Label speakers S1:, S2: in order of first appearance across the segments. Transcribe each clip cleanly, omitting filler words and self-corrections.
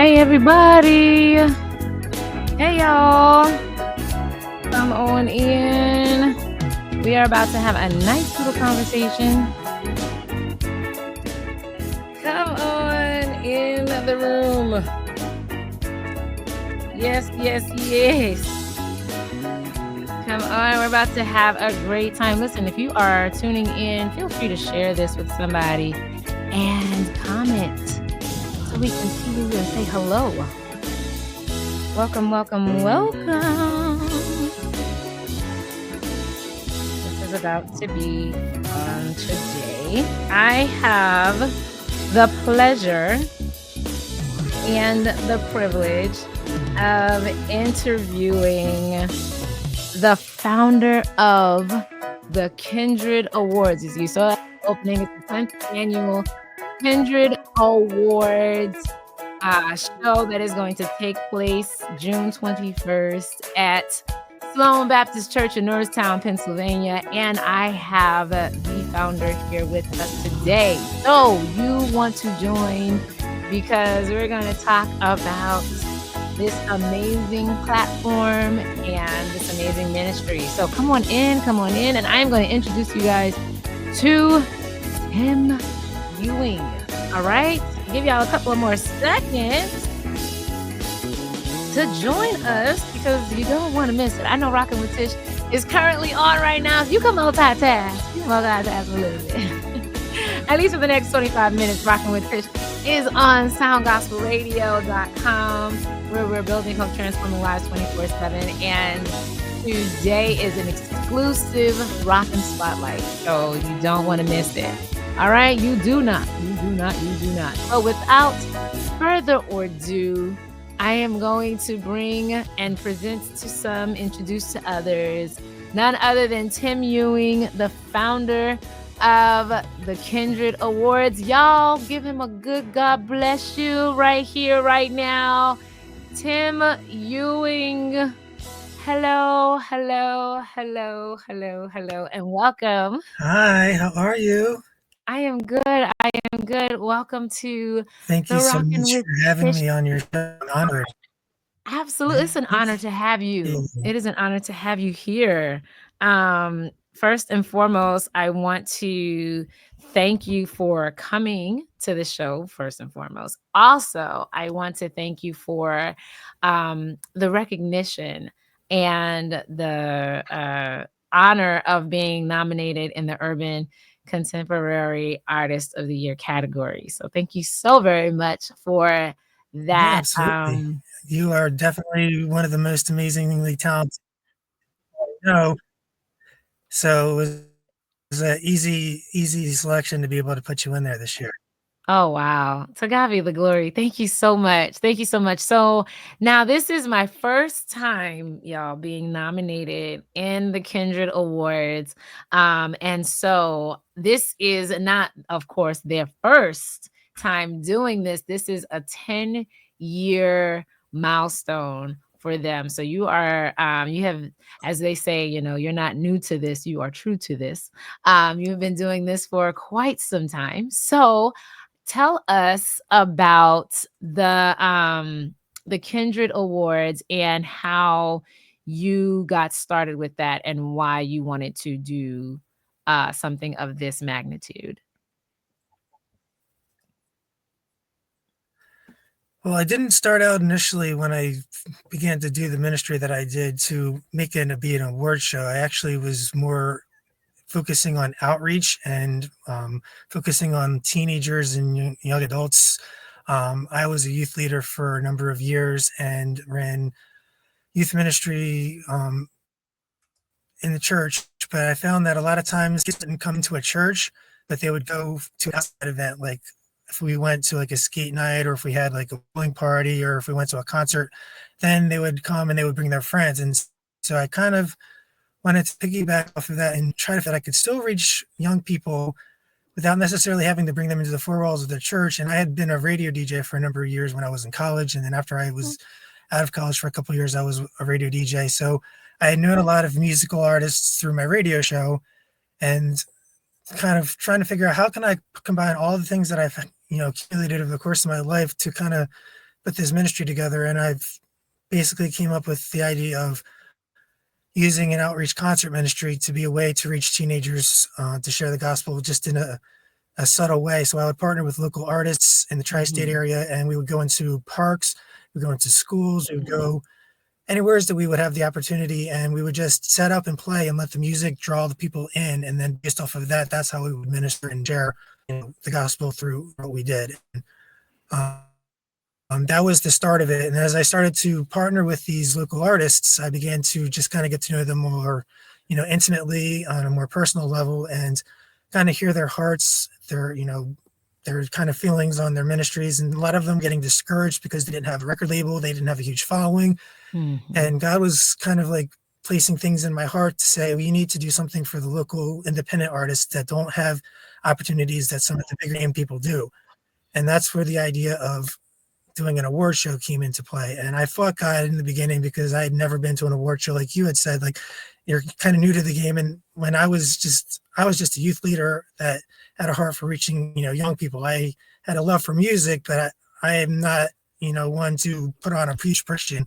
S1: Hey everybody. Hey y'all. Come on in. We are about to have a nice little conversation. Come on in the room. Yes. Come on, we're about to have a great time. Listen, if you are tuning in, feel free to share this with somebody and comment so we can see you and say hello. Welcome. This is about to be fun today. I have the pleasure and the privilege of interviewing the founder of the Kindred Awards. As you saw at the opening, it's the 10th annual Kindred Awards show that is going to take place June 21st at Sloan Baptist Church in Norristown, Pennsylvania. And I have the founder here with us today. So you want to join because we're going to talk about this amazing platform and this amazing ministry. So come on in. And I'm going to introduce you guys to Tim Ewing. All right. Give y'all a couple of more seconds to join us because you don't want to miss it. I know Rockin' with Tish is currently on right now. So you can multitask. A little bit. At least for the next 25 minutes, Rockin' with Tish is on soundgospelradio.com, where we're building hope, transforming lives 24/7. And today is an exclusive Rockin' Spotlight, so you don't want to miss it. All right, you do not. So without further ado, I am going to bring and present to some, introduce to others, none other than Tim Ewing, the founder of the Kindred Awards. Y'all give him a good God bless you right here, right now. Tim Ewing. Hello, and welcome.
S2: Hi, how are you?
S1: I am good. Welcome to
S2: Thank you so much for having me on your show. I'm honored.
S1: Absolutely. It's an honor to have you. It is an honor to have you here. First and foremost, I want to thank you for coming to the show, first and foremost. Also, I want to thank you for the recognition and the honor of being nominated in the Urban Contemporary Artist of the Year category. So thank you so very much for that.
S2: Yeah, absolutely. You are definitely one of the most amazingly talented I know. So it was an easy selection to be able to put you in there this year.
S1: Oh, wow. To God be the glory. Thank you so much. So now this is my first time, y'all, being nominated in the Kindred Awards. And so this is not, of course, their first time doing this. This is a 10-year milestone for them. So you are, you have, as they say, you're not new to this, you are true to this. You've been doing this for quite some time. So tell us about the Kindred Awards and how you got started with that and why you wanted to do something of this magnitude.
S2: Well, I didn't start out initially when I began to do the ministry that I did to make it be an award show. I actually was more focusing on outreach and focusing on teenagers and young adults. I was a youth leader for a number of years and ran youth ministry in the church, but I found that a lot of times kids didn't come to a church, but they would go to an outside event, like if we went to like a skate night or if we had like a bowling party or if we went to a concert, then they would come and they would bring their friends. And so I kind of wanted to piggyback off of that and try to that I could still reach young people without necessarily having to bring them into the four walls of the church. And I had been a radio DJ for a number of years when I was in college. And then after I was out of college for a couple of years, I was a radio DJ. So I had known a lot of musical artists through my radio show and kind of trying to figure out how can I combine all the things that I've accumulated over the course of my life to kind of put this ministry together, and I've basically came up with the idea of using an outreach concert ministry to be a way to reach teenagers to share the gospel just in a subtle way. So I would partner with local artists in the tri-state
S1: Mhm.
S2: area, and we would go into parks, we would go into schools, we would go anywhere that we would have the opportunity, and we would just set up and play and let the music draw the people in, and then based off of that, that's how we would minister and share, the gospel through what we did. That was the start of it. And as I started to partner with these local artists, I began to just kind of get to know them more, intimately on a more personal level, and kind of hear their hearts, their kind of feelings on their ministries. And a lot of them getting discouraged because they didn't have a record label, they didn't have a huge following.
S1: Mhm.
S2: And God was kind of like placing things in my heart to say, well, you need to do something for the local independent artists that don't have opportunities that some of the bigger name people do. And that's where the idea of doing an award show came into play. And I fought God in the beginning because I had never been to an award show. Like you had said, like you're kind of new to the game. And when I was just a youth leader that had a heart for reaching, young people. I had a love for music, but I am not, one to put on a preach Christian.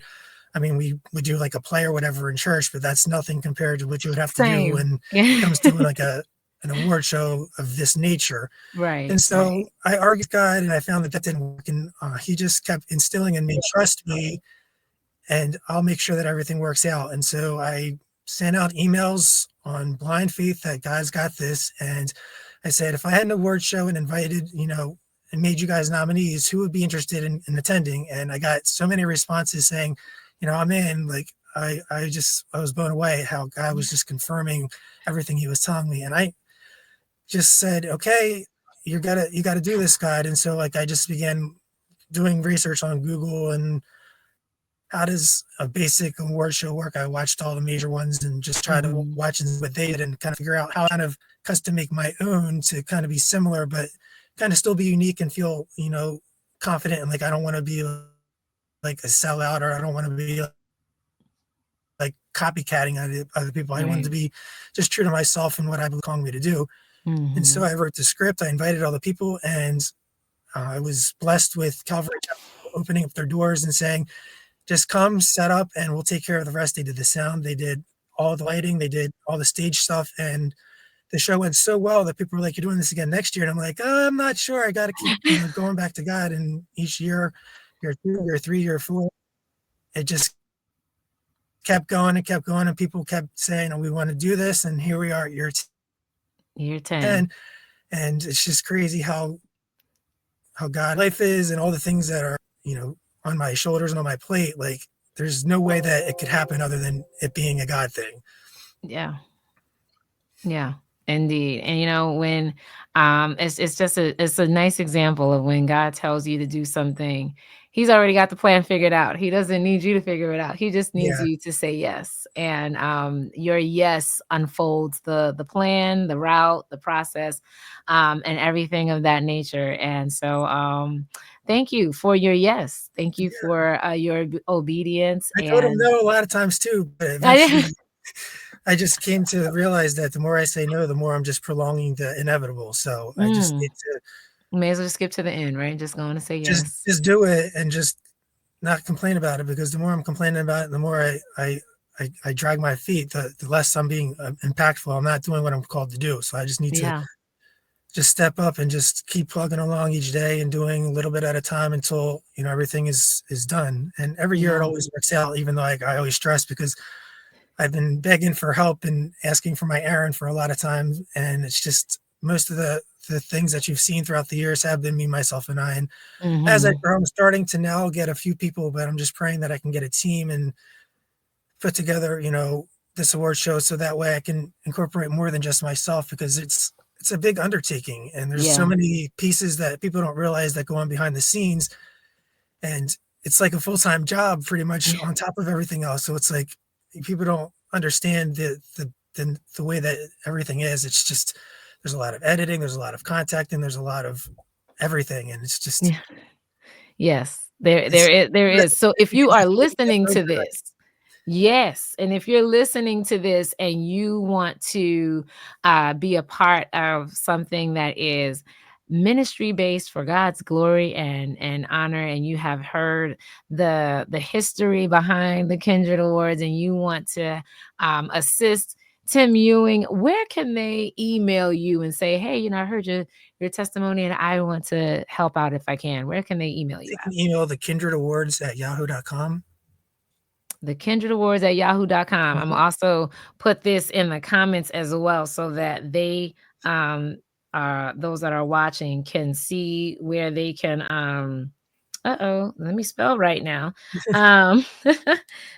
S2: I mean, we would do like a play or whatever in church, but that's nothing compared to what you would have to do
S1: Same.
S2: when it comes to like an award show of this nature.
S1: Right,
S2: And
S1: right.
S2: so I argued with God, and I found that that didn't work. And he just kept instilling in me, trust me, and I'll make sure that everything works out. And so I sent out emails on blind faith that God's got this. And I said, if I had an award show and invited, and made you guys nominees, who would be interested in attending? And I got so many responses saying, I'm in. Like I was blown away how God was just confirming everything he was telling me. And I just said, okay, you gotta do this, God. And so like I just began doing research on Google and how does a basic award show work. I watched all the major ones and just tried to
S1: Mhm.
S2: watch what they did and kind of figure out how kind of custom make my own to kind of be similar, but kind of still be unique and feel, confident. And like I don't want to be like a sellout, or I don't want to be like copycatting other people. I wanted
S1: Right.
S2: to be just true to myself and what I believe calling me to do. And so
S1: Mhm.
S2: I wrote the script. I invited all the people, and I was blessed with Calvary Chapel opening up their doors and saying, "Just come, set up, and we'll take care of the rest." They did the sound, they did all the lighting, they did all the stage stuff, and the show went so well that people were like, "You're doing this again next year?" And I'm like, "I'm not sure. I got to keep, going back to God." And each year 2, year 3, year 4, it just kept going, and people kept saying, "Oh, we want to do this." And here we are at year
S1: Year 10.
S2: 10, and it's just crazy how God life is and all the things that are, on my shoulders and on my plate. Like there's no way that it could happen other than it being a God thing.
S1: Yeah. Yeah, indeed. And when it's just it's a nice example of when God tells you to do something, he's already got the plan figured out. He doesn't need you to figure it out. He just needs
S2: Yeah.
S1: you to say yes. And your yes unfolds the plan, the route, the process, and everything of that nature. And so thank you for your yes. Thank you
S2: Yeah.
S1: for your obedience
S2: I told him
S1: and
S2: no a lot of times too, but eventually I just came to realize that the more I say no, the more I'm just prolonging the inevitable. So I just
S1: Mm.
S2: need to
S1: May as well skip to the end, right? Just going to say
S2: just
S1: yes.
S2: just do it and just not complain about it, because the more I'm complaining about it, the more I drag my feet, the less I'm being impactful. I'm not doing what I'm called to do. So I just need to
S1: Yeah.
S2: just step up and just keep plugging along each day and doing a little bit at a time until everything is done. And every year it
S1: Yeah.
S2: always works out, even though I always stress because I've been begging for help and asking for my errand for a lot of times, and it's just most of the things that you've seen throughout the years have been me, myself, and I. And as I
S1: Mhm.
S2: grow, I'm starting to now get a few people, but I'm just praying that I can get a team and put together, this award show so that way I can incorporate more than just myself, because it's a big undertaking and there's so
S1: Yeah.
S2: many pieces that people don't realize that go on behind the scenes, and it's like a full-time job pretty much on top of everything else. So it's like people don't understand the way that everything is. It's just there's a lot of editing, there's a lot of contacting, there's a lot of everything, and it's just
S1: Yeah. Yes. There
S2: it's
S1: there is there is. So if
S2: you
S1: you
S2: can
S1: are
S2: just feel the
S1: listening
S2: effort
S1: to this, yes, and if you're listening to this and you want to, be a part of something that is ministry based for God's glory and honor, and you have heard the history behind the Kindred Awards, and you want to assist Tim Ewing, where can they email you and say, hey, I heard your testimony and I want to help out if I can? Where can they email you
S2: They
S1: at?
S2: can email the Kindred Awards at yahoo.com.
S1: The Kindred Awards at yahoo.com. I'm
S2: Mhm.
S1: also put this in the comments as well so that they those that are watching can see where they can let me spell right now. Um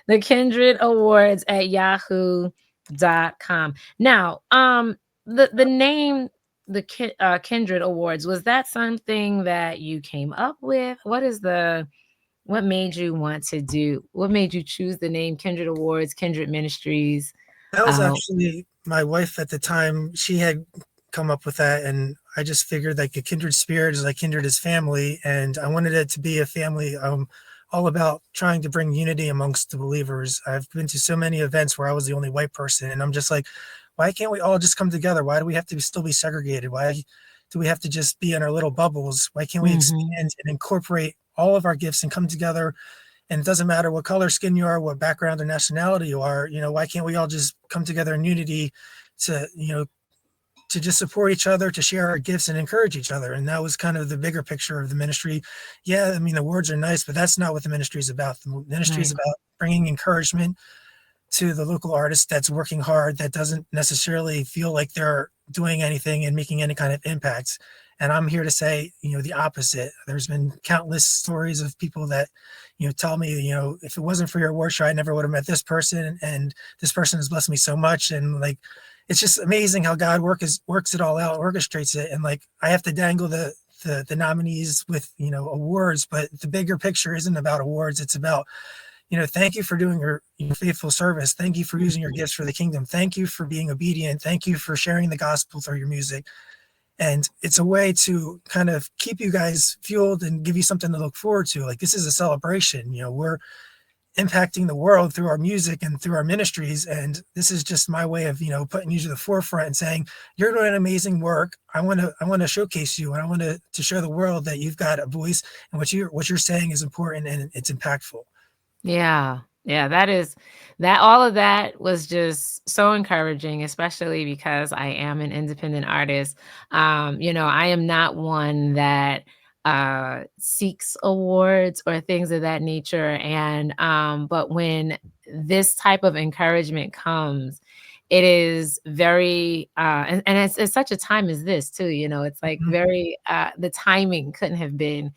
S1: the Kindred Awards at yahoo.com. Now, the name Kindred Awards, was that something that you came up with? What made you want to do what made you choose the name Kindred Awards, Kindred Ministries?
S2: That was
S1: Uh,
S2: actually my wife at the time. She had come up with that, and I just figured like a kindred spirit is like kindred is family, and I wanted it to be a family. All about trying to bring unity amongst the believers. I've been to so many events where I was the only white person, and I'm just like, why can't we all just come together? Why do we have to still be segregated? Why do we have to just be in our little bubbles? Why can't we
S1: mhm.
S2: expand and incorporate all of our gifts and come together, and it doesn't matter what color skin you are, what background or nationality you are. Why can't we all just come together in unity to to just support each other, to share our gifts and encourage each other? And that was kind of the bigger picture of the ministry. Yeah, I mean, the words are nice, but that's not what the ministry is about. The ministry is
S1: Right.
S2: about bringing encouragement to the local artist that's working hard, that doesn't necessarily feel like they're doing anything and making any kind of impact. And I'm here to say, the opposite. There's been countless stories of people that, tell me, if it wasn't for your workshop, I never would have met this person, and this person has blessed me so much. And like, it's just amazing how God works it all out, orchestrates it. And like, I have to dangle the nominees with awards, but the bigger picture isn't about awards. It's about, thank you for doing your faithful service. Thank you for using your
S1: Mhm.
S2: gifts for the kingdom. Thank you for being obedient. Thank you for sharing the gospel through your music. And it's a way to kind of keep you guys fueled and give you something to look forward to. Like, this is a celebration. We're impacting the world through our music and through our ministries. And this is just my way of, putting you to the forefront and saying, you're doing amazing work. I want to showcase you, and I want to show the world that you've got a voice, and what you're saying is important and it's impactful.
S1: Yeah. Yeah, that all of that was just so encouraging, especially because I am an independent artist. I am not one that seeks awards or things of that nature. And but when this type of encouragement comes, it is very and it's such a time as this too, it's like
S2: Mhm.
S1: very the timing couldn't have been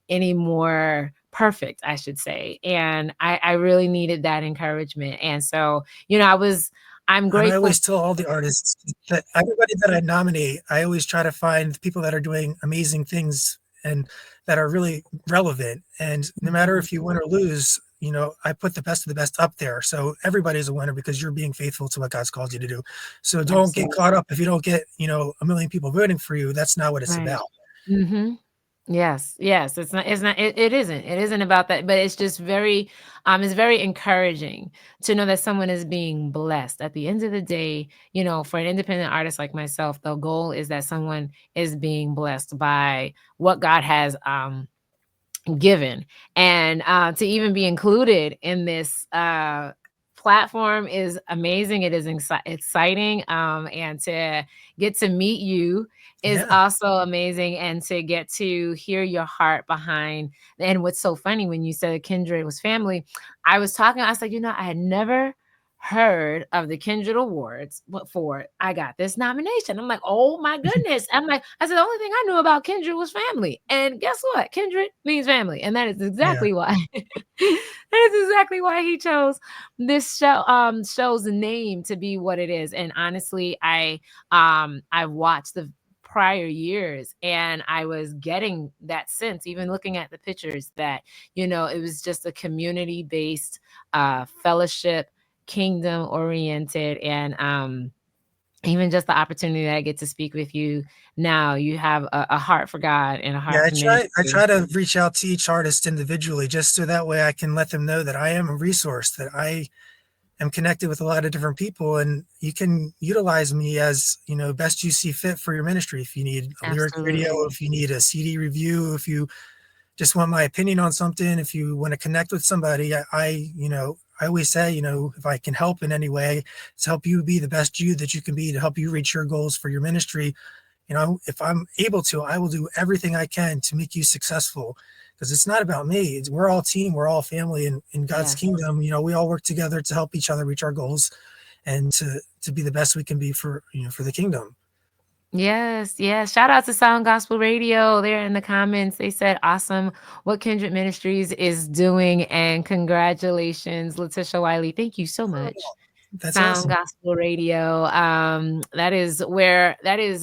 S1: any more perfect, I should say. And I really needed that encouragement. And so, I'm
S2: And I
S1: grateful.
S2: always tell all the artists that everybody that I nominate, I always try to find people that are doing amazing things and that are really relevant. And no matter
S1: Mhm.
S2: if you win or lose, I put the best of the best up there. So everybody's a winner because you're being faithful to what God's called you to do. So don't get
S1: Absolutely.
S2: caught up if you don't get, a million people voting for you. That's not what it's
S1: Right.
S2: about.
S1: Mhm. Yes, yes, it isn't. It isn't about that, but it's very encouraging to know that someone is being blessed. At the end of the day, for an independent artist like myself, the goal is that someone is being blessed by what God has given. And to even be included in this platform is amazing. It is exciting. And to get to meet you is
S2: Yeah.
S1: also amazing. And to get to hear your heart behind. And what's so funny, when you said Kindred was family, I was like, I had never heard of the Kindred Awards before I got this nomination. I'm like, oh my goodness. I said, the only thing I knew about Kindred was family. And guess what? Kindred means family. And that is
S2: Yeah.
S1: exactly why. That is exactly why he chose this show's name to be what it is. And honestly, I've watched the prior years and I was getting that sense, even looking at the pictures, that it was just a community based fellowship, kingdom oriented, and even just the opportunity that I get to speak with you now. You have a heart for God and a
S2: Yeah,
S1: heart
S2: I
S1: for
S2: try I
S1: ministry.
S2: try to reach out to each artist individually just so that way I can let them know that I am a resource, that am connected with a lot of different people, and you can utilize me as, best you see fit for your ministry. If you need a lyric video,
S1: Absolutely.
S2: if you need a CD review, if you just want my opinion on something, if you want to connect with somebody, I always say, if I can help in any way to help you be the best you that you can be, to help you reach your goals for your ministry, if I'm able to, I will do everything I can to make you successful, because it's not about me. We're all team, we're all family in God's
S1: Yes.
S2: kingdom. We all work together to help each other reach our goals and to be the best we can be for the kingdom.
S1: Yes, yes. Shout out to Sound Gospel Radio. There in the comments, they said, awesome what Kindred Ministries is doing. And congratulations, Letitia Wiley. Thank you so much.
S2: That's
S1: Sound
S2: awesome.
S1: Gospel Radio. That is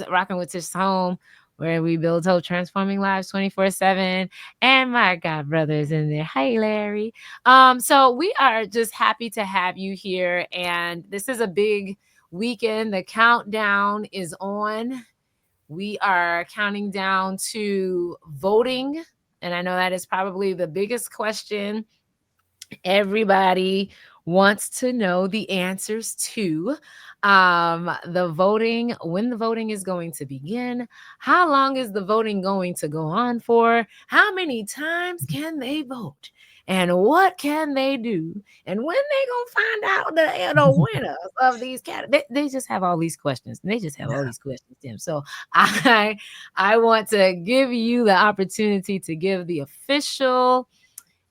S1: Rocking with Tish Home, where we build hope, transforming lives 24/7. And my God, brothers in there. Hey, Larry. So we are just happy to have you here. And this is a big weekend. The countdown is on. We are counting down to voting. And I know that is probably the biggest question everybody wants to know the answers to. The voting, when the voting is going to begin, how long is the voting going to go on for, how many times can they vote, and what can they do, and when they gonna find out the winners of these they just have all these questions. They just have all
S2: Yeah.
S1: these questions, Tim. So I want to give you the opportunity to give the official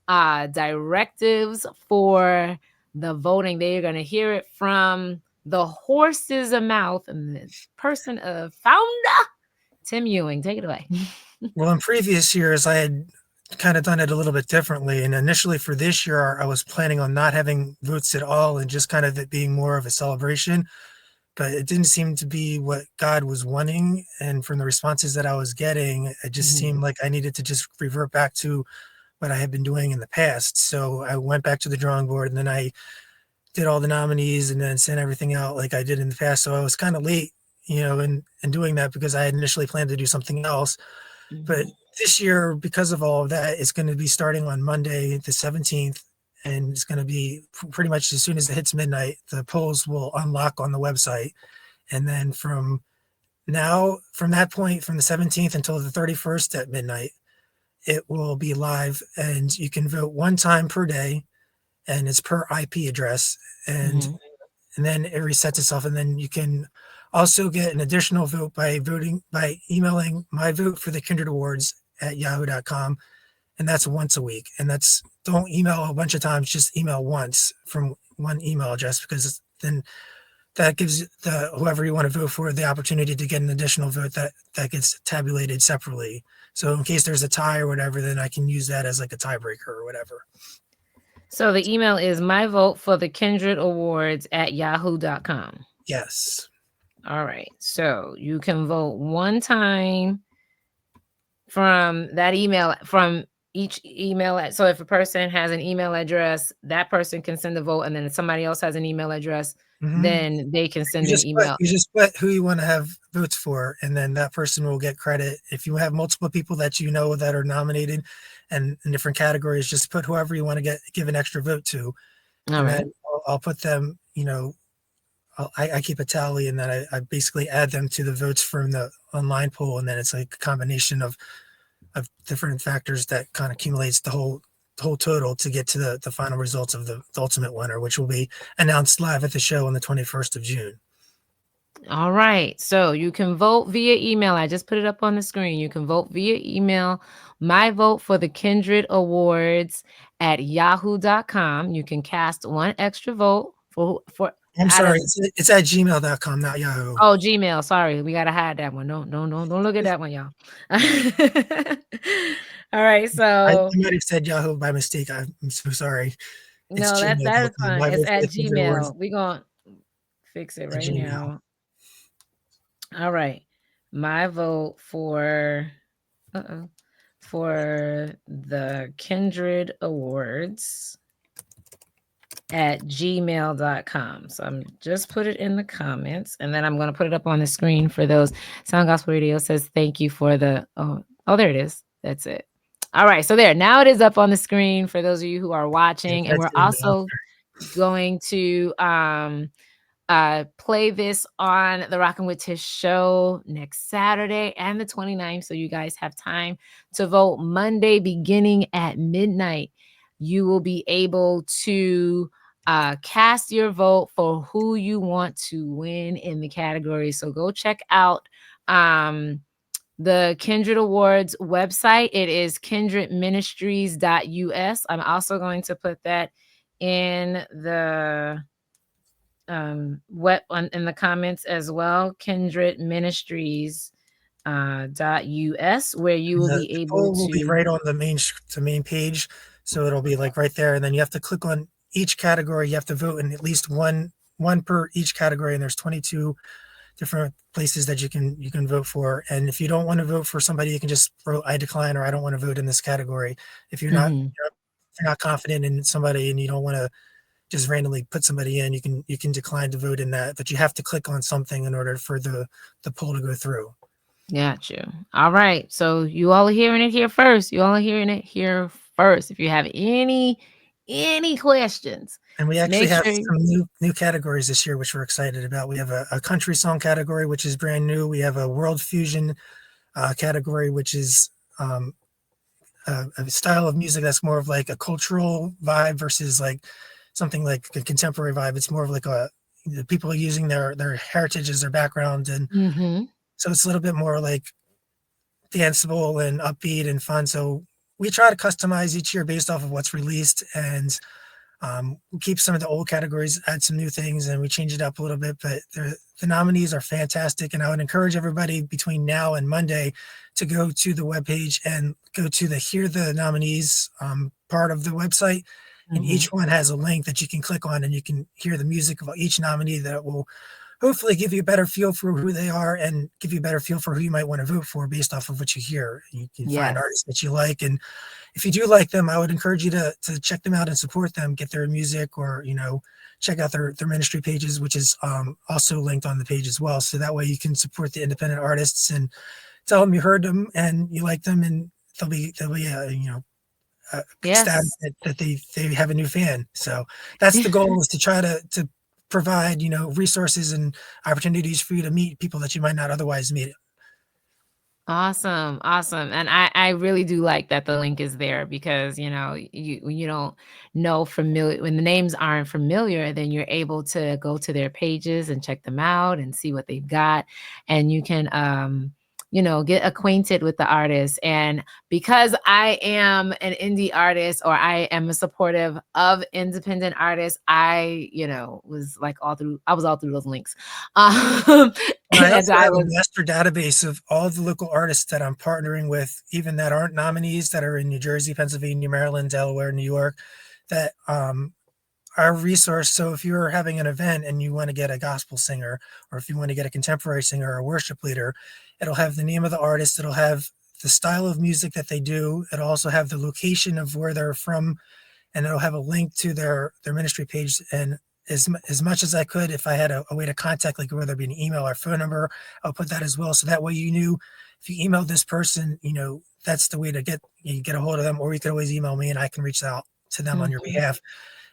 S1: directives for the voting. They're going to hear it from the horse's mouth and the person of founder Tim Ewing. Take it away.
S2: Well, in previous years, I had kind of done it a little bit differently. And initially for this year, I was planning on not having votes at all and just kind of it being more of a celebration. But it didn't seem to be what God was wanting. And from the responses that I was getting, it just
S1: Mhm.
S2: seemed like I needed to just revert back to what I had been doing in the past. So I went back to the drawing board, and then I did all the nominees and then sent everything out like I did in the past. So I was kind of late, in doing that, because I had initially planned to do something else. But
S1: Mhm.
S2: this year, because of all of that, it's going to be starting on Monday, the 17th. And it's going to be pretty much as soon as it hits midnight, the polls will unlock on the website. And then from that point, from the 17th until the 31st at midnight, it will be live, and you can vote one time per day, and it's per IP address. And
S1: Mhm.
S2: and then it resets itself, and then you can also get an additional vote by emailing my vote for the Kindred Awards at yahoo.com, and that's once a week. And that's, don't email a bunch of times, just email once from one email address, because then that gives the whoever you want to vote for the opportunity to get an additional vote that gets tabulated separately. So in case there's a tie or whatever, then I can use that as like a tiebreaker or whatever.
S1: So the email is my vote for the Kindred Awards at yahoo.com.
S2: Yes.
S1: All right. So you can vote one time from that email, from each email. So if a person has an email address, that person can send a vote, and then if somebody else has an email address,
S2: Hmm.
S1: then they can
S2: You
S1: send an
S2: just put
S1: email.
S2: you just put who you want to have votes for, and then that person will get credit. If you have multiple people that that are nominated and in different categories, just put whoever you want to give an extra vote to,
S1: All
S2: and
S1: right.
S2: then I'll put them. I keep a tally, and then I basically add them to the votes from the online poll, and then it's like a combination of different factors that kind of accumulates the whole total to get to the final results of the ultimate winner, which will be announced live at the show on the 21st of June.
S1: All right. So you can vote via email. I just put it up on the screen. You can vote via email. My vote for the Kindred Awards at yahoo.com. You can cast one extra vote for
S2: I'm
S1: out
S2: sorry,
S1: of
S2: it's at gmail.com, not Yahoo.
S1: Gmail. Sorry, we gotta hide that one. Don't look at that one, y'all. All right.
S2: I
S1: So
S2: might have said Yahoo by mistake. I'm so sorry. It's
S1: no, that is
S2: gmail.com.
S1: fine.
S2: My
S1: It's
S2: vote for
S1: at
S2: the Kindred Awards
S1: Gmail. We gonna fix it
S2: at
S1: right
S2: Gmail.
S1: now. All right. My vote uh-oh, for the Kindred Awards at gmail.com. So I'm just put it in the comments, and then I'm going to put it up on the screen for those. Sound Gospel Radio says thank you for the there it is. That's it. All right, so there. Now it is up on the screen for those of you who are
S2: Yeah,
S1: watching, and
S2: that's
S1: we're
S2: it in the
S1: also
S2: author.
S1: going to play this on the Rockin' with Tish show next Saturday and the 29th. So you guys have time to vote Monday beginning at midnight. You will be able to cast your vote for who you want to win in the category. So go check out the Kindred Awards website. It is kindredministries.us. I'm also going to put that in the in the comments as well. Kindred Ministries .us, where you
S2: And
S1: will
S2: the
S1: be able
S2: poll will be
S1: to.
S2: right on the main page, so it'll be like right there, and then you have to click on each category. You have to vote in at least one per each category, and there's 22 different places that you can vote for. And if you don't want to vote for somebody, you can just vote I decline or I don't want to vote in this category. If you're not
S1: Mhm.
S2: if you're not confident in somebody and you don't want to just randomly put somebody in, you can decline to vote in that, but you have to click on something in order for the poll to go through.
S1: Got you. All right. So you all are hearing it here first. You all are hearing it here first. If you have any questions,
S2: And we actually
S1: make
S2: have
S1: sure.
S2: some new categories this year, which we're excited about. We have a country song category, which is brand new. We have a world fusion category, which is a style of music that's more of like a cultural vibe versus like something like a contemporary vibe. It's more of like the people using their heritage as their background, and
S1: Mhm.
S2: so it's a little bit more like danceable and upbeat and fun. So we try to customize each year based off of what's released, and we keep some of the old categories, add some new things, and we change it up a little bit. But the nominees are fantastic, and I would encourage everybody between now and Monday to go to the webpage and go to the Hear the Nominees part of the website. And
S1: Mhm.
S2: each one has a link that you can click on, and you can hear the music of each nominee that will hopefully give you a better feel for who they are and give you a better feel for who you might want to vote for based off of what you hear. You can find
S1: Yes.
S2: artists that you like, and if you do like them, I would encourage you to check them out and support them, get their music, or check out their ministry pages, which is also linked on the page as well. So that way you can support the independent artists and tell them you heard them and you like them, and they'll be ecstatic
S1: Yes.
S2: that they have a new fan. So that's the goal, is to try to provide resources and opportunities for you to meet people that you might not otherwise meet.
S1: Awesome, awesome. And I really do like that the link is there because, you don't know familiar when the names aren't familiar, then you're able to go to their pages and check them out and see what they've got. And you can get acquainted with the artist. And because I am an indie artist, or I am a supportive of independent artists, was like I was all through those links. Um
S2: And I
S1: and
S2: also
S1: I
S2: have a
S1: was.
S2: master database of all the local artists that I'm partnering with, even that aren't nominees, that are in New Jersey, Pennsylvania, Maryland, Delaware, New York, that are a resource. So if you're having an event and you want to get a gospel singer, or if you want to get a contemporary singer or a worship leader, it'll have the name of the artist, it'll have the style of music that they do, it'll also have the location of where they're from, and it'll have a link to their ministry page. And as much as I could, if I had a way to contact, like whether it be an email or phone number, I'll put that as well. So that way you knew if you emailed this person, that's the way to get a hold of them, or you could always email me and I can reach out to them on your
S1: Mhm.
S2: behalf.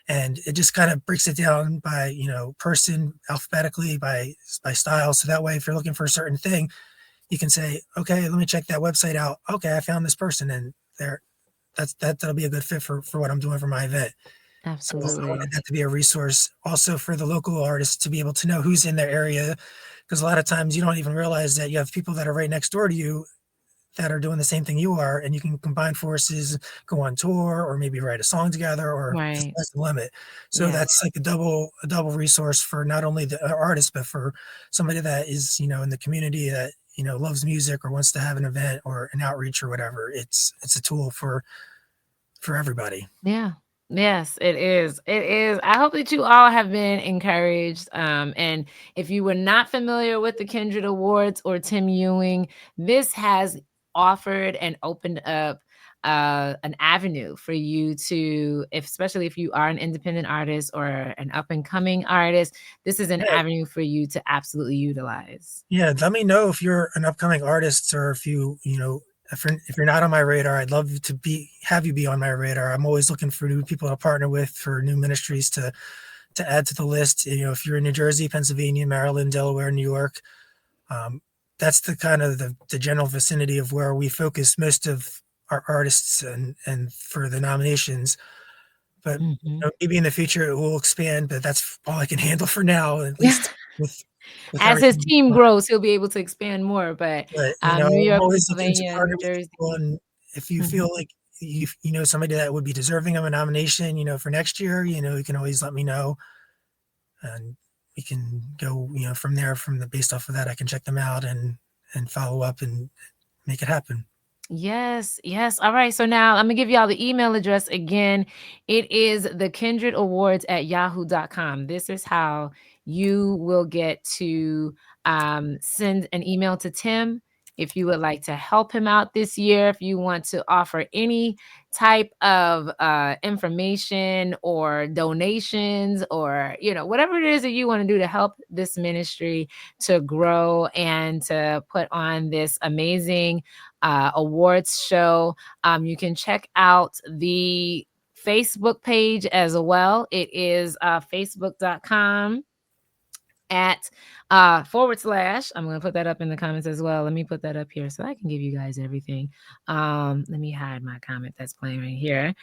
S2: And it just kind of breaks it down by person alphabetically, by style. So that way, if you're looking for a certain thing, you can say, okay, let me check that website out. Okay, I found this person, and that'll be a good fit for what I'm doing for my event. So I wanted
S1: Absolutely.
S2: that to be a resource also for the local artists to be able to know who's in their area, because a lot of times you don't even realize that you have people that are right next door to you that are doing the same thing you are, and you can combine forces, go on tour, or maybe write a song together, or the
S1: Right.
S2: sky's the limit. So
S1: Yes.
S2: that's like a double resource for not only the artist, but for somebody that is in the community that loves music or wants to have an event or an outreach or whatever. It's a tool for everybody.
S1: Yeah. Yes, it is. It is. I hope that you all have been encouraged. And if you were not familiar with the Kindred Awards or Tim Ewing, this has offered and opened up an avenue for you to, especially if you are an independent artist or an up and coming artist, this is an
S2: Yeah,
S1: avenue for you to absolutely utilize.
S2: yeah. Let me know if you're an upcoming artist, or if you if you're not on my radar, I'd love to have you be on my radar. I'm always looking for new people to partner with, for new ministries to add to the list. You know, if you're in New Jersey, Pennsylvania, Maryland, Delaware, New York, um, that's the kind of the general vicinity of where we focus most of our artists and for the nominations. But
S1: Mhm.
S2: maybe in the future it will expand, but that's all I can handle for now, at least with
S1: As his
S2: everything.
S1: team grows, he'll be able to expand more, but,
S2: But
S1: New
S2: I'm
S1: York,
S2: always looking to
S1: Pennsylvania,
S2: partner
S1: New
S2: with people,
S1: Jersey.
S2: and if you
S1: Mhm.
S2: feel like you know somebody that would be deserving of a nomination, for next year, you can always let me know, and we can go, from there. From the based off of that, I can check them out and follow up and make it happen.
S1: Yes, yes. All right. So now I'm gonna give y'all the email address again. It is the Kindred Awards at yahoo.com. This is how you will get to send an email to Tim if you would like to help him out this year, if you want to offer any type of information or donations, or whatever it is that you want to do to help this ministry to grow and to put on this amazing awards show. You can check out the Facebook page as well. It is facebook.com at / I'm going to put that up in the comments as well. Let me put that up here so I can give you guys everything. Let me hide my comment that's playing right here.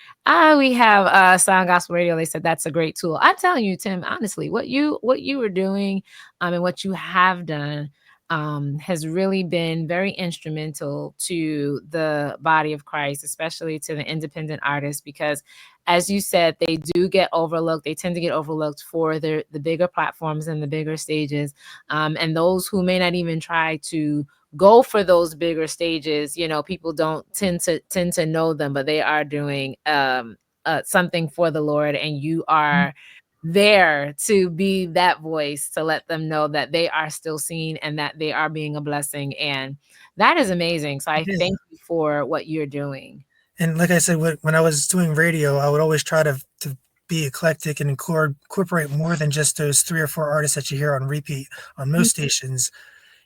S1: We have Sound Gospel Radio. They said that's a great tool. I'm telling you, Tim, honestly, what you were doing and what you have done has really been very instrumental to the body of Christ, especially to the independent artists, because as you said, they do get overlooked. They tend to get overlooked for the bigger platforms and the bigger stages. And those who may not even try to go for those bigger stages, people don't tend to know them, but they are doing something for the Lord, and you are there to be that voice to let them know that they are still seen and that they are being a blessing. And that is amazing. So I
S2: Yeah.
S1: thank you for what you're doing.
S2: And like I said, when I was doing radio, I would always try to be eclectic and incorporate more than just those three or four artists that you hear on repeat on most stations.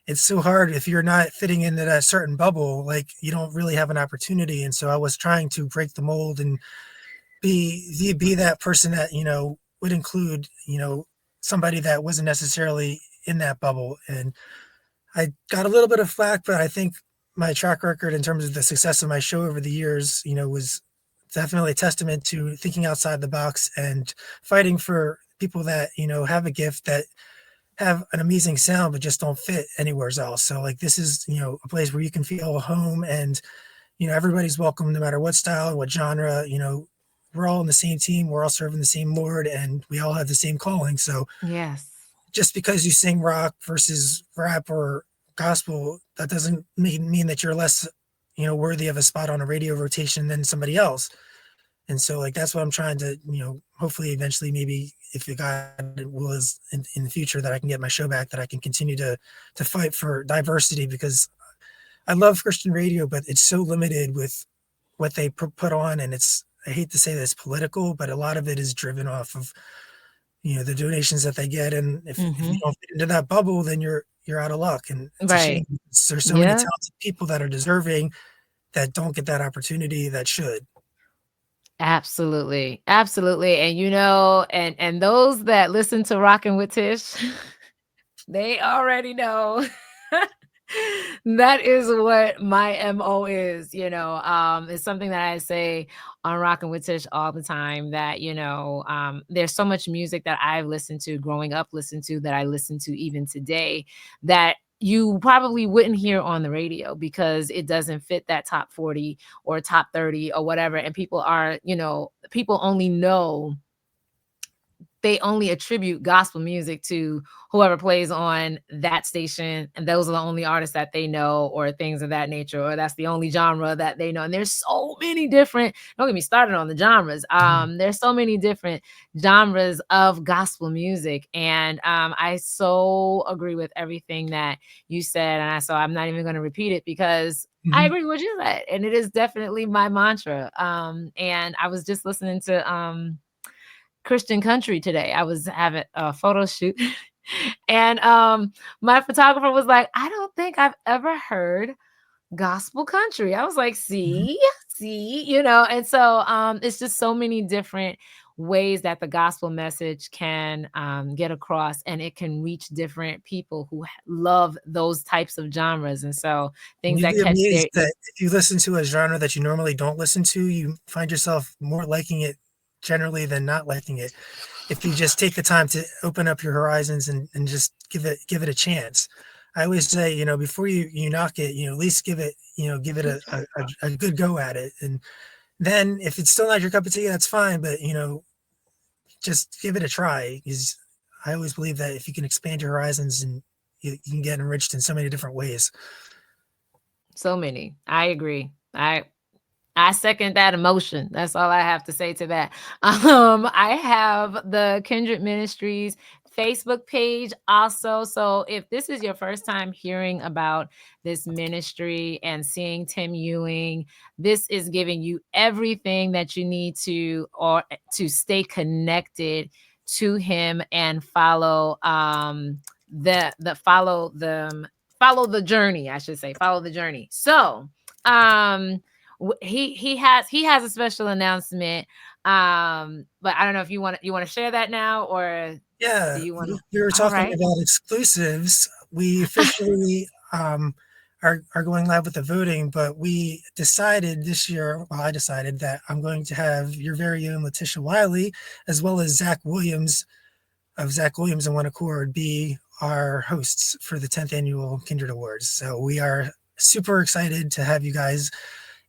S2: It's so hard if you're not fitting into that certain bubble, like you don't really have an opportunity. And so I was trying to break the mold and be that person that would include somebody that wasn't necessarily in that bubble. And I got a little bit of flack, but I think my track record in terms of the success of my show over the years, was definitely a testament to thinking outside the box and fighting for people that have a gift, that have an amazing sound but just don't fit anywhere else. So like this is a place where you can feel home, and everybody's welcome no matter what style, what genre. We're all on the same team, we're all serving the same Lord, and we all have the same calling. So
S1: Yes.
S2: just because you sing rock versus rap or gospel, that doesn't mean that you're less worthy of a spot on a radio rotation than somebody else. And so like that's what I'm trying to hopefully eventually, maybe if God wills in the future, that I can get my show back, that I can continue to fight for diversity, because I love Christian radio, but it's so limited with what they put on. And I hate to say that it's political, but a lot of it is driven off of the donations that they get. And if you
S1: Mhm.
S2: don't fit into that bubble, then you're out of luck. And it's a
S1: Right.
S2: shame, because there's so many
S1: Yeah.
S2: talented people that are deserving, that don't get that opportunity, that should.
S1: Absolutely. Absolutely. And and those that listen to Rockin' with Tish, they already know. That is what my MO is, it's something that I say on Rockin' with Tish all the time, that, there's so much music that I've listened to growing up, listened to, that I listen to even today, that you probably wouldn't hear on the radio because it doesn't fit that top 40 or top 30 or whatever. And people only know, they only attribute gospel music to whoever plays on that station, and those are the only artists that they know, or things of that nature, or that's the only genre that they know. And there's so many different, don't get me started on the genres.
S2: Mhm.
S1: There's so many different genres of gospel music, and I so agree with everything that you said, and so I'm not even going to repeat it, because I
S2: Mhm.
S1: agree with what you said, and it is definitely my mantra. And I was just listening to Christian country today. I was having a photo shoot and my photographer was like, "I don't think I've ever heard gospel country. I was like,
S2: Mhm.
S1: see, and so it's just so many different ways that the gospel message can get across, and it can reach different people who love those types of genres, and so
S2: And
S1: things
S2: you'd
S1: that
S2: be
S1: catch
S2: amazed
S1: their ear.
S2: that if you listen to a genre that you normally don't listen to, you find yourself more liking it generally than not liking it. If you just take the time to open up your horizons and just give it a chance. I always say, before you knock it, at least give it a good go at it. And then if it's still not your cup of tea, that's fine. But just give it a try. Because I always believe that if you can expand your horizons and you can get enriched in so many different ways.
S1: So many. I agree. I second that emotion. That's all I have to say to that. I have the Kindred Ministries Facebook page also. So if this is your first time hearing about this ministry and seeing Tim Ewing, this is giving you everything that you need to stay connected to him and follow the journey, I should say. Follow the journey. So, um he has a special announcement, but I don't know if you want to share that now, or do
S2: Yeah,
S1: you want to?
S2: we were
S1: All
S2: talking
S1: right.
S2: about exclusives. We officially are going live with the voting, but we decided this year, well, I decided that I'm going to have your very own Letitia Wiley, as well as Zach Williams of Zach Williams and One Accord, be our hosts for the 10th annual Kindred Awards. So we are super excited to have you guys,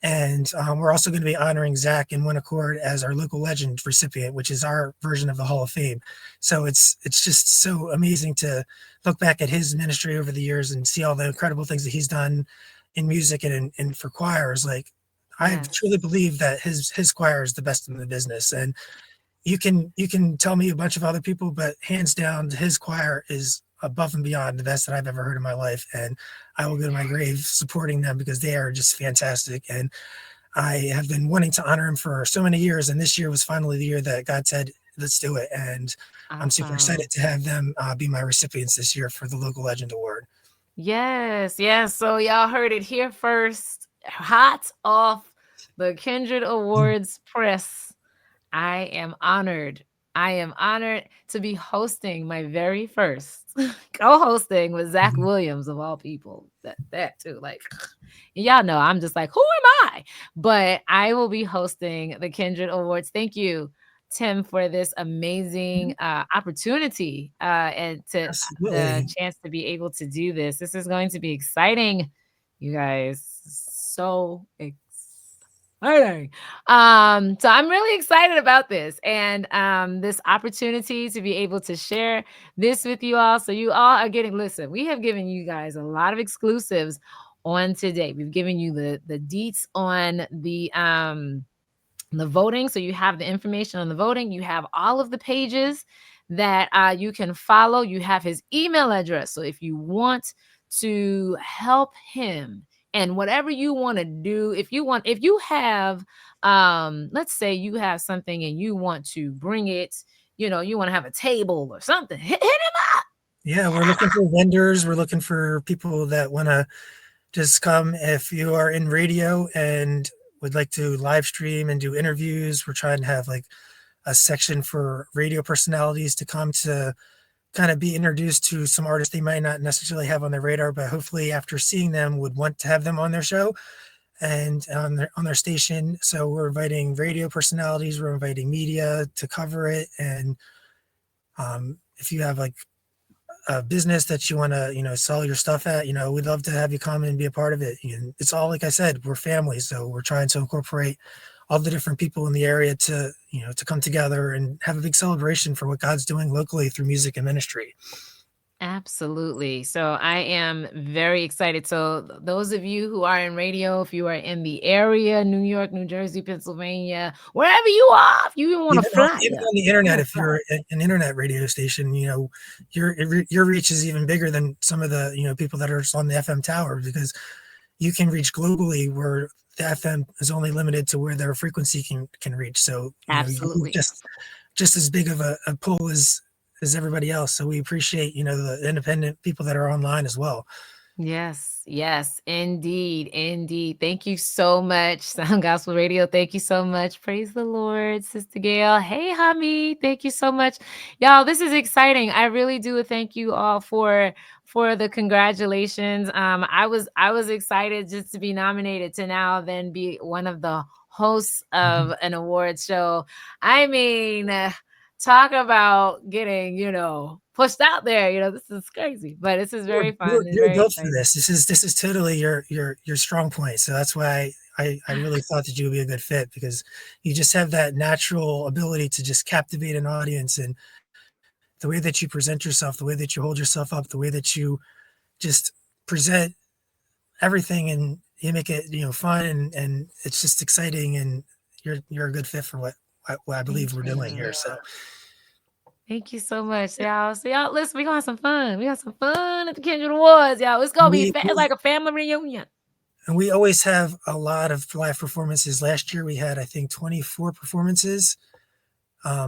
S2: and we're also going to be honoring Zach in One Accord as our local legend recipient, which is our version of the Hall of Fame. So it's just so amazing to look back at his ministry over the years and see all the incredible things that he's done in music and for choirs. Like, I
S1: Yes.
S2: truly believe that his choir is the best in the business. And you can tell me a bunch of other people, but hands down, his choir is above and beyond the best that I've ever heard in my life. And I will go to my grave supporting them because they are just fantastic. And I have been wanting to honor him for so many years. And this year was finally the year that God said, let's do it. And I'm super excited
S1: Awesome.
S2: to have them be my recipients this year for the Local Legend Award.
S1: Yes, yes. So y'all heard it here first, hot off the Kindred Awards press. I am honored. I am honored to be hosting my very first co-hosting with Zach
S2: Mhm.
S1: Williams of all people. That too. Like, y'all know I'm just like, who am I? But I will be hosting the Kindred Awards. Thank you, Tim, for this amazing
S2: Mhm.
S1: opportunity and to the
S2: Absolutely.
S1: chance to be able to do this. This is going to be exciting, you guys. So exciting. So I'm really excited about this and this opportunity to be able to share this with you all. So you all are getting, listen, we have given you guys a lot of exclusives on today. We've given you the deets on the voting. So you have the information on the voting. You have all of the pages that you can follow. You have his email address. So if you want to help him and whatever you want to do, if you have, let's say you have something and you want to bring it, you want to have a table or something, hit him up.
S2: Yeah, we're looking for vendors. We're looking for people that want to just come. If you are in radio and would like to live stream and do interviews, we're trying to have like a section for radio personalities to come to kind of be introduced to some artists they might not necessarily have on their radar, but hopefully after seeing them would want to have them on their show and on their station. So we're inviting radio personalities, we're inviting media to cover it, and if you have like a business that you want to sell your stuff at, we'd love to have you come and be a part of it. And it's all, like I said, we're family, so we're trying to incorporate all the different people in the area to come together and have a big celebration for what God's doing locally through music and ministry.
S1: Absolutely. So I am very excited. So those of you who are in radio, if you are in the area, New York, New Jersey, Pennsylvania, wherever you are, if you even want to fly
S2: Even
S1: up,
S2: on the
S1: you
S2: internet,
S1: want to
S2: if
S1: fly.
S2: you're an internet radio station, your reach is even bigger than some of the people that are on the FM tower, because you can reach globally where the FM is only limited to where their frequency can reach. So you're
S1: Absolutely.
S2: just as big of a pull as everybody else. So we appreciate the independent people that are online as well.
S1: Yes, yes, indeed, indeed. Thank you so much, Sound Gospel Radio. Thank you so much. Praise the Lord, Sister Gail. Hey, Hami. Thank you so much, y'all. This is exciting. I really do thank you all for the congratulations. I was excited just to be nominated to now then be one of the hosts
S2: Mhm.
S1: of an awards show. I mean. Talk about getting, pushed out there. This is crazy, but this is
S2: You were
S1: very
S2: you were
S1: fun and
S2: you were
S1: very
S2: built for
S1: exciting.
S2: this. This is totally your strong point. So that's why I really thought that you would be a good fit because you just have that natural ability to just captivate an audience and the way that you present yourself, the way that you hold yourself up, the way that you just present everything and you make it, fun and it's just exciting and you're a good fit for what I
S1: Thank
S2: believe we're doing
S1: you.
S2: here. So
S1: Thank you so much, y'all. So y'all, listen, we gonna have some fun. We got some fun at the Kindred Awards, y'all. It's gonna be
S2: we
S1: it's like a family reunion.
S2: and we always have a lot of live performances. Last year we had I think 24 performances.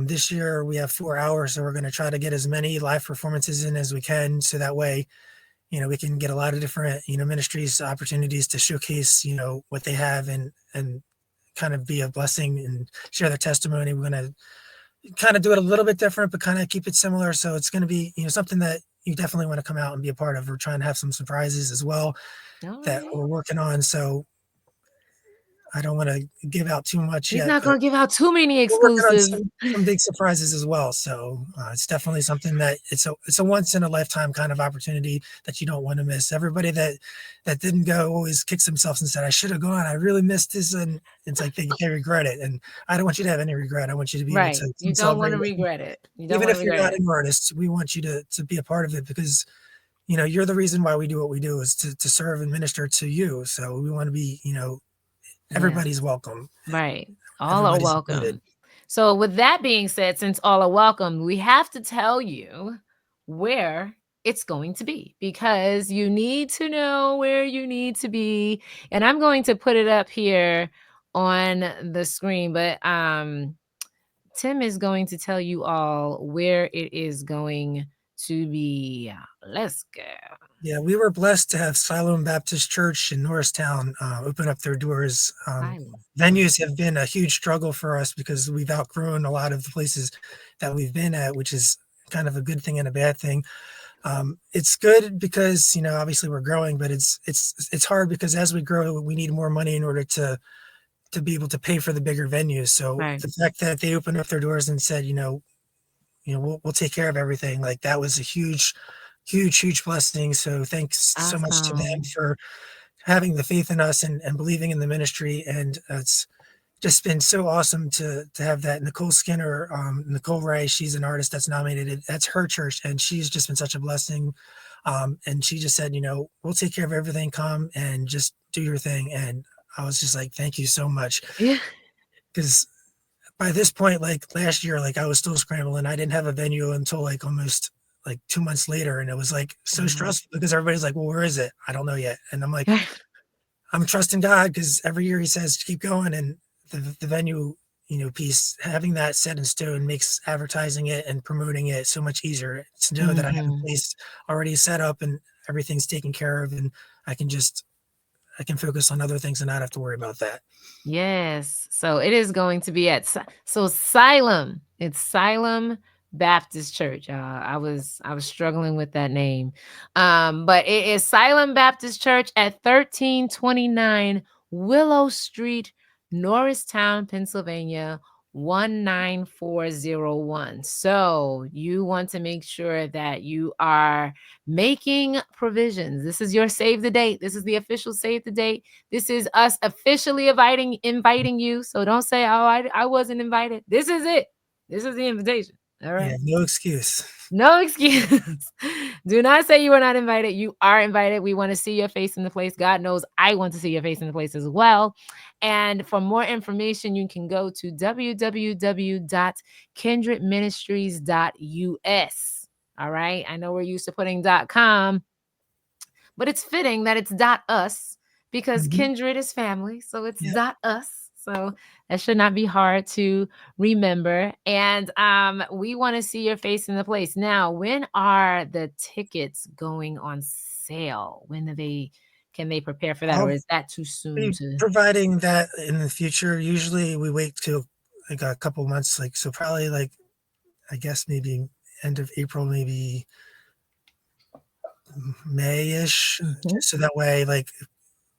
S2: This year we have 4 hours, so we're going to try to get as many live performances in as we can, so that way, we can get a lot of different, ministries opportunities to showcase, what they have and kind of be a blessing and share their testimony. We're going to kind of do it a little bit different, but kind of keep it similar. So it's going to be, something that you definitely want to come out and be a part of. We're trying to have some surprises as well
S1: All
S2: that
S1: right.
S2: we're working on. So I don't want to give out too much
S1: He's
S2: yet,
S1: not
S2: but
S1: gonna give out too many
S2: we're working on
S1: exclusives.
S2: some big surprises as well. So it's definitely something that it's a once in a lifetime kind of opportunity that you don't want to miss. Everybody that didn't go always kicks themselves and said, "I should have gone. I really missed this," and it's like they regret it. And I don't want you to have any regret. I want you to be able
S1: Right.
S2: to
S1: You don't want
S2: celebrate
S1: to
S2: it.
S1: regret it. You don't
S2: Even
S1: want to
S2: if you're
S1: regret
S2: not
S1: it.
S2: an artist, we want you to be a part of it because you're the reason why we do what we do is to serve and minister to you. So we want to be
S1: Yes.
S2: everybody's welcome.
S1: Right. All are
S2: Everybody's included.
S1: welcome. So, with that being said, since all are welcome, we have to tell you where it's going to be because you need to know where you need to be. And I'm going to put it up here on the screen, but Tim is going to tell you all where it is going to be. Let's go.
S2: Yeah, we were blessed to have Siloam Baptist Church in Norristown open up their doors.
S1: Silent.
S2: Venues have been a huge struggle for us because we've outgrown a lot of the places that we've been at, which is kind of a good thing and a bad thing. It's good because obviously we're growing, but it's hard because as we grow, we need more money in order to be able to pay for the bigger venues. So
S1: Right.
S2: the fact that they opened up their doors and said, we'll take care of everything, like that was a huge, huge, huge blessing. So thanks so much to them
S1: Awesome.
S2: for having the faith in us and believing in the ministry. And it's just been so awesome to have that. Nicole Skinner, Nicole Ray, she's an artist that's nominated. That's her church, and she's just been such a blessing. And she just said, we'll take care of everything. Come and just do your thing. And I was just like, thank you so much,
S1: Yeah.
S2: because by this point, like last year, like I was still scrambling. I didn't have a venue until like almost like 2 months later, and it was like so
S1: Wow.
S2: stressful because everybody's like, "Well, where is it? I don't know yet." And I'm like, I'm trusting God because every year He says keep going, and the venue, piece, having that set in stone makes advertising it and promoting it so much easier to know that I have a
S1: Mhm.
S2: place already set up and everything's taken care of, and I can just I can focus on other things and not have to worry about that.
S1: Yes. So it is going to be at so Silem. It's Silem Baptist Church. I was struggling with that name. But it is Silem Baptist Church at 1329 Willow Street, Norristown, Pennsylvania. 19401. So you want to make sure that you are making provisions. This is your save the date. This is the official save the date. This is us officially inviting you. So don't say, "Oh, I wasn't invited." This is it. This is the invitation. All
S2: Yeah,
S1: right.
S2: no excuse.
S1: No excuse. Do not say you were not invited. You are invited. We want to see your face in the place. God knows I want to see your face in the place as well. And for more information, you can go to www.kindredministries.us. All right. I know we're used to putting .com, but it's fitting that it's .us because
S2: Mhm.
S1: kindred is family. So it's
S2: Yeah.
S1: .us. So that should not be hard to remember. And we want to see your face in the place. Now, when are the tickets going on sale? When do they can they prepare for that, or
S2: I'll
S1: is that too soon
S2: be
S1: to?
S2: providing that in the future. Usually we wait till like a couple months, like so probably like I guess maybe end of April, maybe May-ish,
S1: Mhm.
S2: just so that way like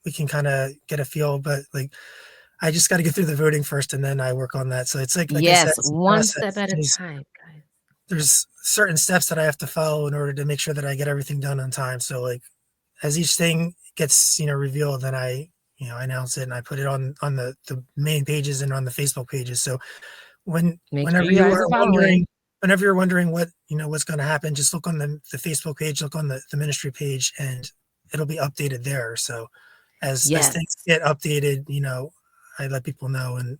S2: we can kind of get a feel. But like I just got to get through the voting first, and then I work on that. So it's like I said,
S1: Yes,
S2: it's a
S1: one step
S2: process.
S1: at a time, guys.
S2: There's certain steps that I have to follow in order to make sure that I get everything done on time. So like as each thing gets revealed, then I announce it and I put it on the main pages and on the Facebook pages. So
S1: Make sure
S2: whenever
S1: you
S2: you
S1: guys
S2: are
S1: are following.
S2: wondering what what's going to happen, just look on the Facebook page, look on the ministry page, and it'll be updated there. So as
S1: Yes.
S2: things get updated, I let people know. And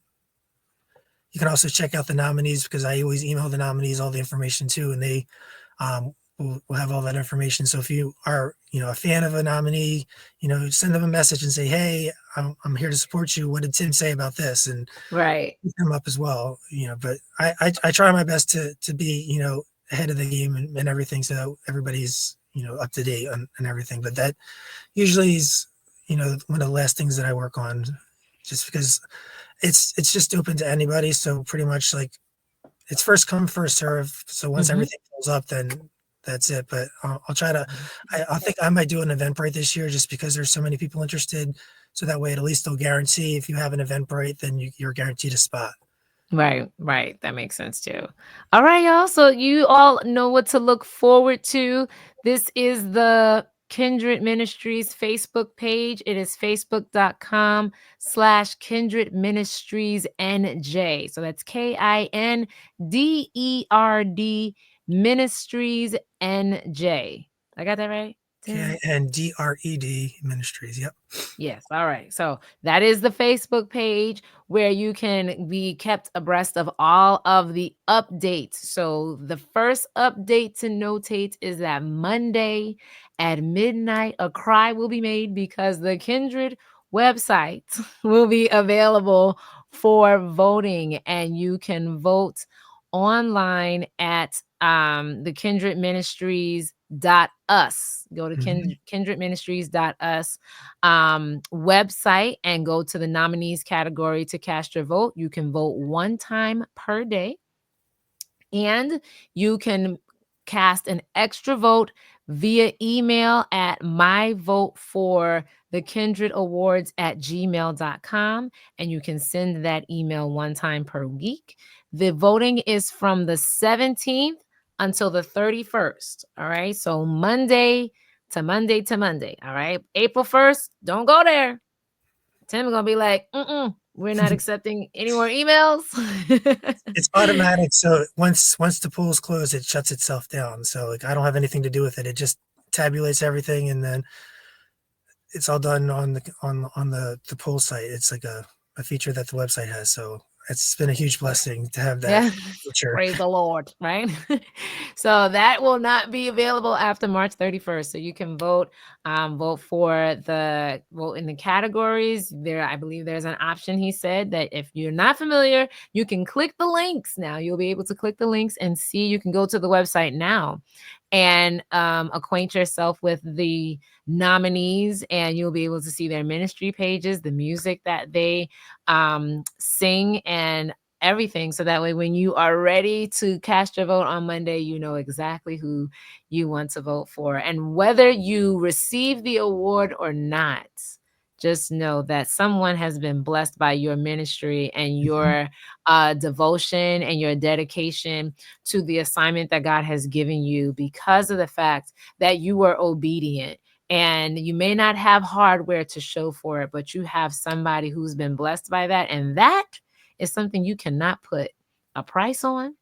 S2: you can also check out the nominees because I always email the nominees all the information too, and they will have all that information. So if you are a fan of a nominee, send them a message and say, hey, I'm here to support you. What did Tim say about this? And
S1: Right.
S2: pick them up as well. But I try my best to be ahead of the game and everything, so everybody's up to date on everything. But that usually is one of the last things that I work on, just because it's just open to anybody. So pretty much like it's first come first serve. So once
S1: Hmm.
S2: everything fills up, then that's it. But I'll try to. I think I might do an Eventbrite this year, just because there's so many people interested. So that way, at least they'll guarantee if you have an Eventbrite, then you're guaranteed a spot.
S1: Right, right. That makes sense too. All right, y'all. So you all know what to look forward to. This is the Kindred Ministries Facebook page. It is facebook.com/Kindred Ministries NJ. So that's KINDERD Ministries NJ. I got that right, Tim?
S2: KINDRED Ministries. Yep.
S1: Yes. All right. So that is the Facebook page where you can be kept abreast of all of the updates. So the first update to notate is that Monday at midnight, a cry will be made because the Kindred website will be available for voting, and you can vote online at the Kindred Ministries dot us. Go to
S2: Mhm.
S1: kindred ministries dot us website and go to the nominees category to cast your vote. You can vote one time per day, and you can cast an extra vote via email at my vote for the Kindred Awards at gmail.com. And you can send that email one time per week. The voting is from the 17th until the 31st. All right. So Monday to Monday to Monday. All right. April 1st, don't go there. Tim's gonna be like, we're not accepting any more emails.
S2: It's automatic. So once the pool's closed, it shuts itself down. So like I don't have anything to do with it. It just tabulates everything, and then it's all done on the pool site. It's like a feature that the website has. So it's been a huge blessing to have that
S1: Yeah.
S2: feature.
S1: Praise the Lord, right? So that will not be available after March 31st. So you can vote, vote in the categories. There, I believe there's an option, he said, that if you're not familiar, you can click the links now. You'll be able to click the links and see. You can go to the website now and acquaint yourself with the nominees, and you'll be able to see their ministry pages, the music that they sing, and everything. So that way, when you are ready to cast your vote on Monday, you know exactly who you want to vote for. And whether you receive the award or not, just know that someone has been blessed by your ministry and
S2: Mhm.
S1: your devotion and your dedication to the assignment that God has given you, because of the fact that you were obedient. And you may not have hardware to show for it, but you have somebody who's been blessed by that. And that is something you cannot put a price on.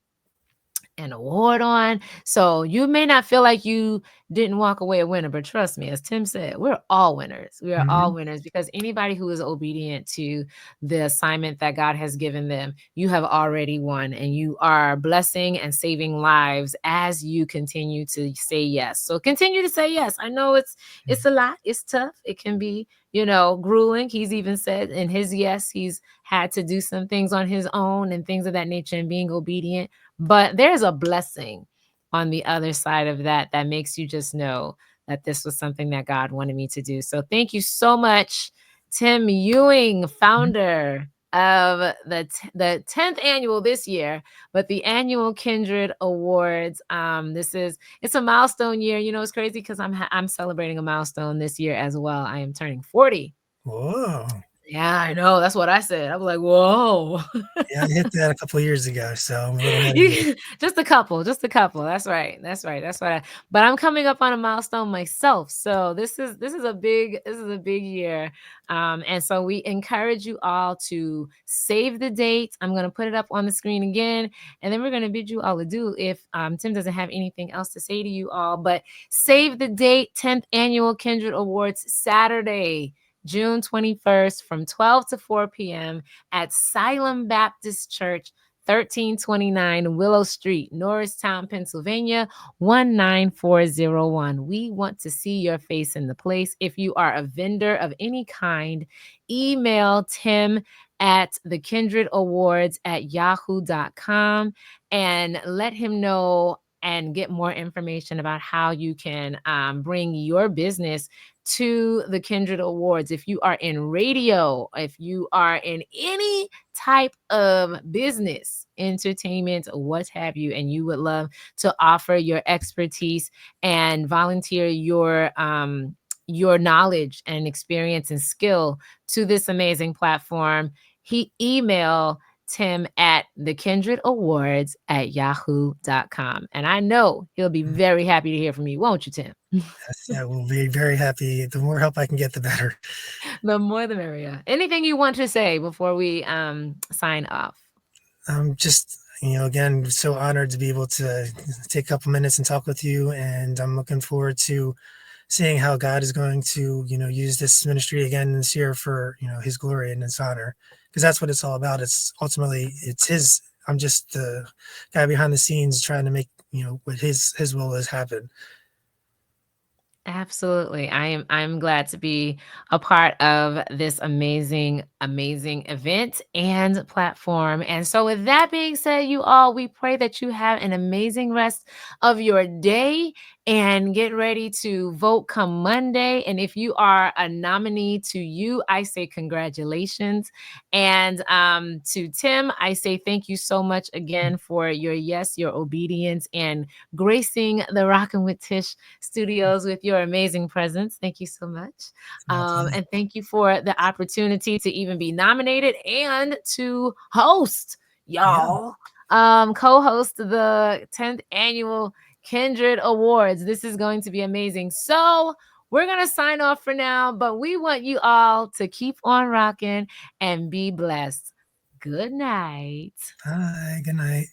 S1: an award on. So you may not feel like you didn't walk away a winner, but trust me, as Tim said, we're all winners. We are all
S2: Mhm.
S1: winners because anybody who is obedient to the assignment that God has given them, you have already won, and you are blessing and saving lives as you continue to say yes. So continue to say yes. I know it's a lot. It's tough. It can be, grueling. He's even said in his yes, he's had to do some things on his own and things of that nature and being obedient, but there's a blessing on the other side of that that makes you just know that this was something that God wanted me to do. So thank you so much, Tim Ewing,
S2: Mhm.
S1: founder of the 10th annual this year, but the annual Kindred Awards. It's a milestone year. It's crazy because I'm celebrating a milestone this year as well. I am turning 40.
S2: Whoa.
S1: Yeah, I know. That's what I said. I was like, whoa.
S2: Yeah, I hit that a couple of years ago, so I'm a little ahead of you.
S1: You just a couple, just a couple. That's right. That's right. That's what but I'm coming up on a milestone myself. So this is a big year. And so we encourage you all to save the date. I'm gonna put it up on the screen again, and then we're gonna bid you all adieu if Tim doesn't have anything else to say to you all. But save the date, 10th annual Kindred Awards, Saturday, June 21st from 12 to 4 p.m. at Salem Baptist Church, 1329 Willow Street, Norristown, Pennsylvania, 19401. We want to see your face in the place. If you are a vendor of any kind, email Tim at the Kindred Awards at yahoo.com and let him know and get more information about how you can bring your business to the Kindred Awards. If you are in radio, if you are in any type of business, entertainment, what have you, and you would love to offer your expertise and volunteer your knowledge and experience and skill to this amazing platform, he email Tim at the Kindred Awards at yahoo.com. And I know he'll be
S2: Mm,
S1: very happy to hear from you, won't you, Tim?
S2: yes, yeah, we'll be very happy. The more help I can get, the better.
S1: The more the merrier. Anything you want to say before we sign off?
S2: I'm just, again, so honored to be able to take a couple minutes and talk with you, and I'm looking forward to seeing how God is going to, use this ministry again this year for, His glory and His honor, because that's what it's all about. It's ultimately it's His. I'm just the guy behind the scenes trying to make what His will has happened.
S1: Absolutely. I'm glad to be a part of this amazing, amazing event and platform. And so with that being said, you all, we pray that you have an amazing rest of your day and get ready to vote come Monday. And if you are a nominee to you, I say congratulations. And to Tim, I say thank you so much again for your yes, your obedience, and gracing the Rockin' with Tish studios with your amazing presence. Thank you so much.
S2: It's my pleasure.
S1: And thank you for the opportunity to even be nominated and to host,
S2: Yeah.
S1: y'all. Co host the 10th annual Kindred Awards. This is going to be amazing. So, we're going to sign off for now, but we want you all to keep on rocking and be blessed. Good night.
S2: Bye. Good night.